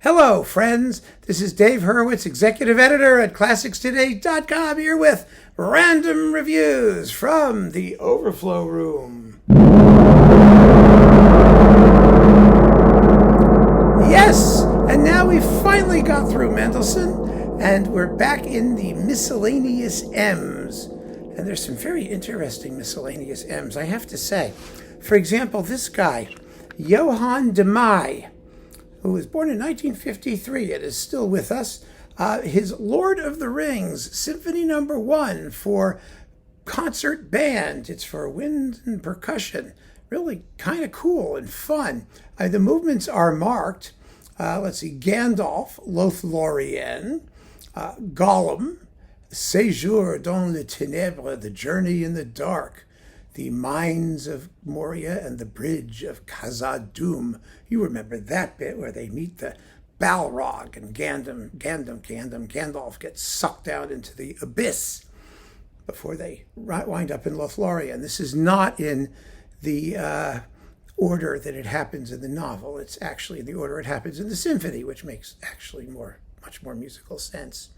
Hello, friends. This is Dave Hurwitz, executive editor at ClassicsToday.com, here with random reviews from the Overflow Room. Yes, and now we've finally got through Mendelssohn, and we're back in the Miscellaneous M's. And there's some very interesting Miscellaneous M's, I have to say. For example, this guy, Johann de Meij, who was born in 1953 and is still with us. His Lord of the Rings, Symphony No. 1 for concert band. It's for wind and percussion. Really kind of cool and fun. The movements are marked. Let's see, Gandalf, Lothlorien, Gollum, Séjour dans les ténèbres, The Journey in the Dark, the Mines of Moria and the Bridge of Khazad-dûm. You remember that bit where they meet the Balrog and Gandalf gets sucked down into the abyss before they wind up in Lothlorien. This is not in the order that it happens in the novel. It's actually in the order it happens in the symphony, which makes actually much more musical sense.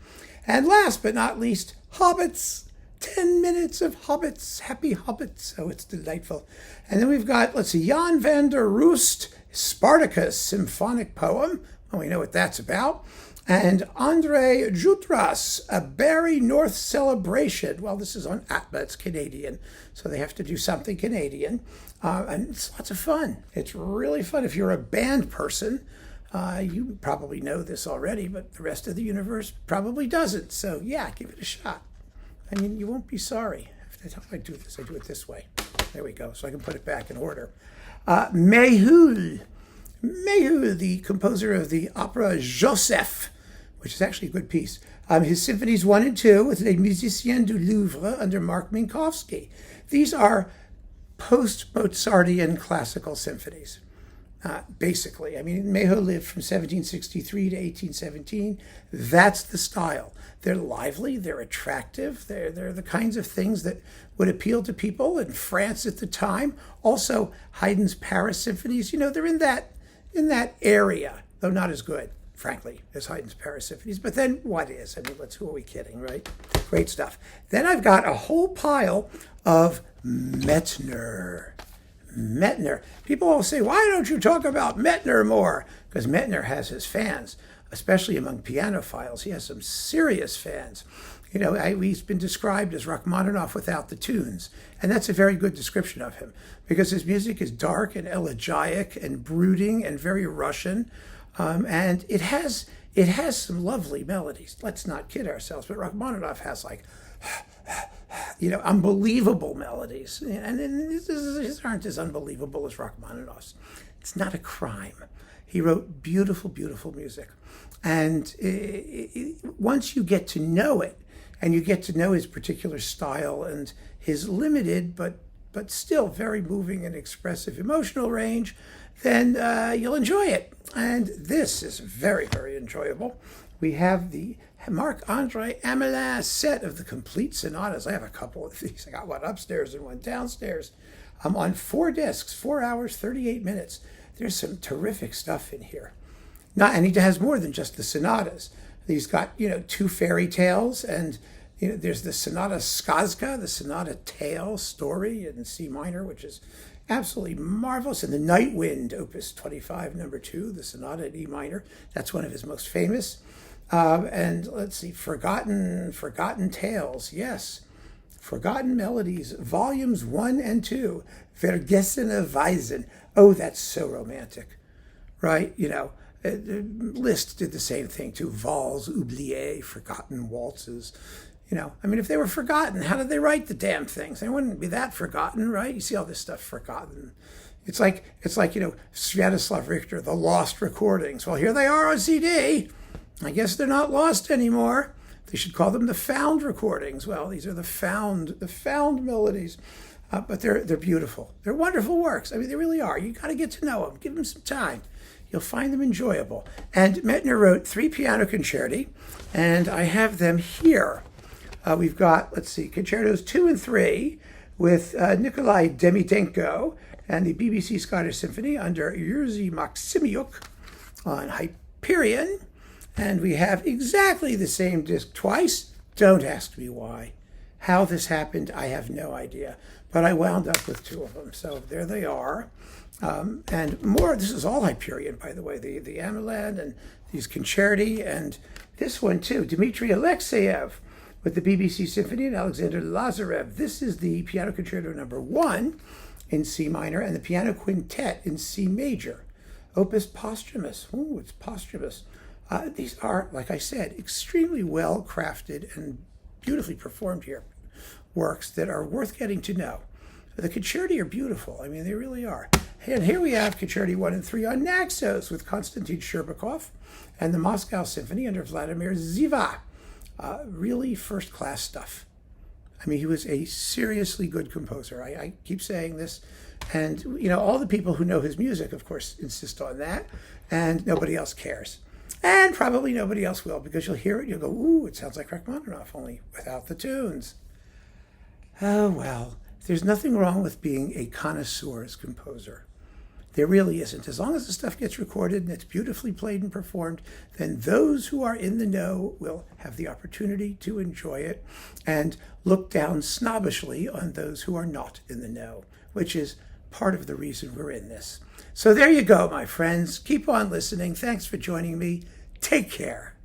And last but not least, Hobbits. 10 minutes of Hobbits, happy Hobbits. Oh, it's delightful. And then we've got, let's see, Jan van der Roost, Spartacus, symphonic poem. Well, we know what that's about. And André Jutras, a Barry North celebration. Well, this is on ATMA, it's Canadian, so they have to do something Canadian. And it's lots of fun. It's really fun. If you're a band person, you probably know this already, but the rest of the universe probably doesn't. So yeah, give it a shot. I mean, you won't be sorry. How do I do this? I do it this way. There we go. So I can put it back in order. Mehul, the composer of the opera Joseph, which is actually a good piece. His symphonies 1 and 2 with Les Musiciens du Louvre under Mark Minkowski. These are post-Mozartian classical symphonies. Basically, I mean, Mehul lived from 1763 to 1817. That's the style. They're lively, they're attractive, they're the kinds of things that would appeal to people in France at the time. Also, Haydn's Paris symphonies, they're in that area, though not as good, frankly, as Haydn's Paris symphonies. But then what is? I mean, who are we kidding, right? Great stuff. Then I've got a whole pile of Metner. People all say, why don't you talk about Metner more? Because Metner has his fans, especially among pianophiles. He has some serious fans. He's been described as Rachmaninoff without the tunes. And that's a very good description of him, because his music is dark and elegiac and brooding and very Russian. And it has some lovely melodies. Let's not kid ourselves. But Rachmaninoff has unbelievable melodies. And his aren't as unbelievable as Rachmaninoff's. It's not a crime. He wrote beautiful, beautiful music. And once you get to know it, and you get to know his particular style and his limited but still very moving and expressive emotional range, then you'll enjoy it. And this is very, very enjoyable. We have the Marc-André Amelin set of the complete sonatas. I have a couple of these. I got one upstairs and one downstairs. I'm on 4 discs, 4 hours, 38 minutes. There's some terrific stuff in here. And he has more than just the sonatas. He's got, 2 fairy tales, and there's the Sonata Skazka, the Sonata Tale story in C minor, which is absolutely marvelous. And the Night Wind, Opus 25, number 2, the Sonata in E minor. That's one of his most famous. And let's see, Forgotten Tales, yes. Forgotten Melodies, volumes 1 and 2, Vergessene Weisen. Oh, that's so romantic, right? Liszt did the same thing too. Vals oubliées, forgotten waltzes. If they were forgotten, how did they write the damn things? They wouldn't be that forgotten, right? You see all this stuff forgotten. It's like Sviatoslav Richter, the lost recordings. Well, here they are on CD. I guess they're not lost anymore. They should call them the found recordings. Well, these are the found melodies. But they're beautiful. They're wonderful works. I mean, they really are. You got to get to know them. Give them some time. You'll find them enjoyable. And Metner wrote 3 piano concerti, and I have them here. We've got, concertos 2 and 3 with Nikolai Demidenko and the BBC Scottish Symphony under Jerzy Maksymyuk on Hyperion, and we have exactly the same disc twice. Don't ask me why. How this happened, I have no idea. But I wound up with two of them, so there they are. And more, this is all Hyperion, by the way, the Ameland and these concerti, and this one too, Dmitry Alexeyev with the BBC Symphony and Alexander Lazarev. This is the Piano Concerto number 1 in C minor and the Piano Quintet in C major. Opus posthumous. Ooh, it's posthumous. These are, like I said, extremely well crafted and beautifully performed here works that are worth getting to know. The concerti are beautiful. I mean, they really are. And here we have Concerti 1 and 3 on Naxos with Konstantin Sherbakov and the Moscow Symphony under Vladimir Ziva. Really first-class stuff. I mean, he was a seriously good composer. I keep saying this. And, you know, all the people who know his music, of course, insist on that. And nobody else cares. And probably nobody else will, because you'll hear it and you'll go, ooh, it sounds like Rachmaninoff, only without the tunes. Oh, well, there's nothing wrong with being a connoisseur's composer. There really isn't. As long as the stuff gets recorded and it's beautifully played and performed, then those who are in the know will have the opportunity to enjoy it and look down snobbishly on those who are not in the know, which is part of the reason we're in this. So there you go, my friends. Keep on listening. Thanks for joining me. Take care.